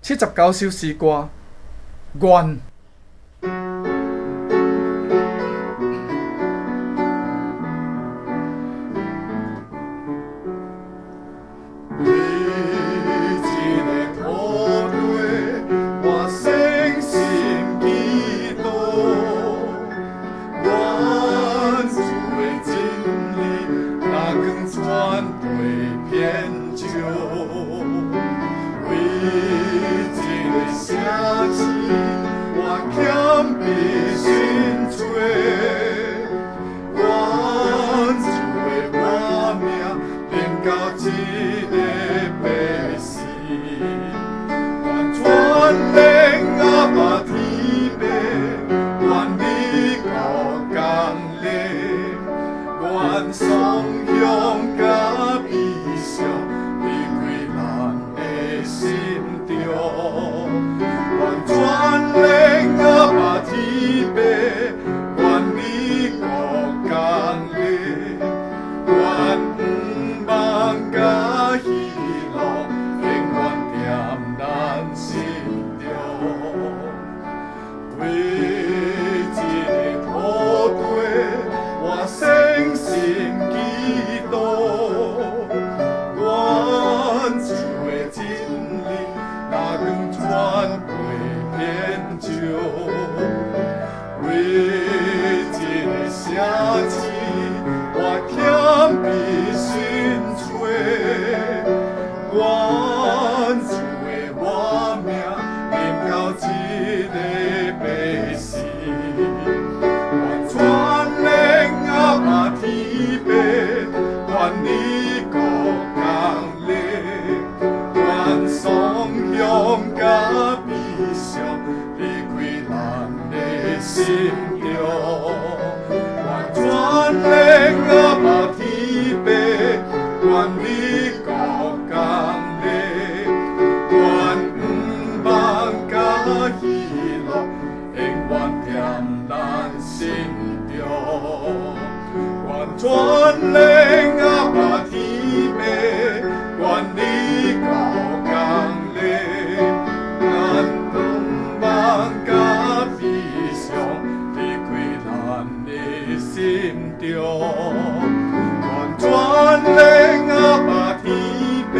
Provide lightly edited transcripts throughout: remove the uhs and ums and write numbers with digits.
79首诗歌，願。双向甲悲伤离开咱的心中，愿全力甲把天白，愿你孤工力，愿不忘甲喜乐，永远踮咱心中。为一个土地，我诚心祈祷，愿主的真理，哪光传陪遍照。为一个城市，我谦卑寻找，愿主的活命，临到一个百姓。愿你孤工力，愿双向甲悲伤离开咱的心中，愿全力甲把天白，愿你孤工力，愿不忘甲喜乐，永远踮咱心中。全力甲把天白，愿你孤工力，咱不忘甲悲伤离开咱的心中。愿全力甲把天白，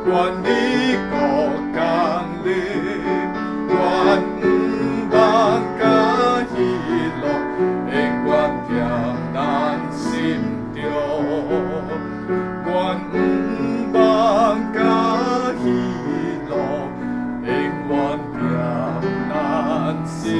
愿你孤工力，愿不忘甲喜乐，永远踮咱心中，愿不忘甲喜乐，永远踮咱心。